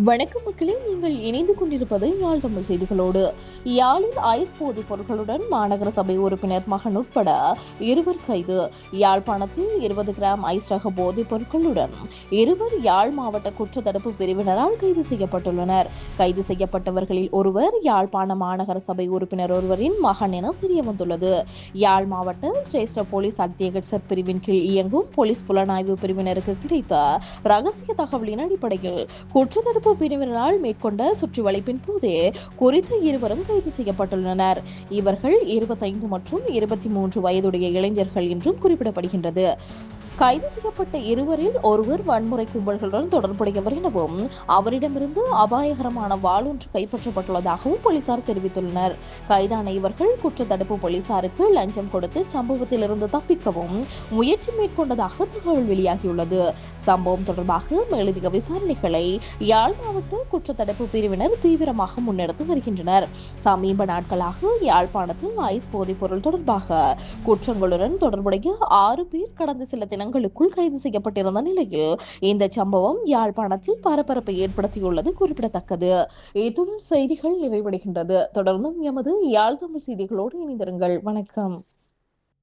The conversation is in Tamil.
வணக்கம் மக்களே, நீங்கள் இணைந்து கொண்டிருப்பது யாழ் தமிழ் செய்திகளோடு. யாழில் ஐஸ் போதைப் பொருட்களுடன் மாநகர சபை உறுப்பினர் மகன் உட்பட 2 கைது. யாழ்ப்பாணத்தில் 20 கிராம் ஐஸ் ரக போதைப் பொருட்களுடன் 2 யாழ் மாவட்ட குற்றத்தடுப்பு பிரிவினரால் கைது செய்யப்பட்டுள்ளனர். கைது செய்யப்பட்டவர்களில் ஒருவர் யாழ்ப்பாண மாநகர சபை உறுப்பினர் ஒருவரின் மகன் என தெரியவந்துள்ளது. யாழ் மாவட்ட சிரேஷ்ட போலீஸ் அத்தியட்சர் பிரிவின் கீழ் இயங்கும் போலீஸ் புலனாய்வு பிரிவினருக்கு கிடைத்த ரகசிய தகவலின் அடிப்படையில் குற்றத்தடுப்பு பிரிவினரால் மேற்கொண்ட சுற்றி வளைப்பின் போதே குறித்த இருவரும் கைது செய்யப்பட்டுள்ளனர். இவர்கள் 25 மற்றும் 23 வயதுடைய இளைஞர்கள் என்றும் குறிப்பிடப்படுகின்றது. கைது செய்யப்பட்ட இருவரில் ஒருவர் வன்முறை கும்பல்களுடன் தொடர்புடையவர் எனவும் அவரிடமிருந்து அபாயகரமான வாள் ஒன்று கைப்பற்றப்பட்டுள்ளதாகவும் போலீசார் தெரிவித்துள்ளனர். கைதான இவர்கள் குற்றத்தடுப்பு போலீசாருக்கு லஞ்சம் கொடுத்து சம்பவத்திலிருந்து தப்பிக்கவும் முயற்சி மேற்கொண்டதாக தகவல் வெளியாகியுள்ளது. சம்பவம் தொடர்பாக மேலதிக விசாரணைகளை யாழ் மாவட்ட குற்றத்தடுப்பு பிரிவினர் தீவிரமாக முன்னெடுத்து வருகின்றனர். சமீப நாட்களாக யாழ்ப்பாணத்தில் ஐஸ் போதைப் பொருள் தொடர்பாக குற்றங்களுடன் தொடர்புடைய 6 பேர் கடந்த சில தினங்களுக்குள் கைது செய்யப்பட்டிருந்த நிலையில் இந்த சம்பவம் யாழ்ப்பாணத்தில் பரபரப்பை ஏற்படுத்தியுள்ளது குறிப்பிடத்தக்கது. இத்துடன் செய்திகள் நிறைவடைகின்றது. தொடர்ந்தும் எமது யாழ் தமிழ் செய்திகளோடு இணைந்திருங்கள். வணக்கம்.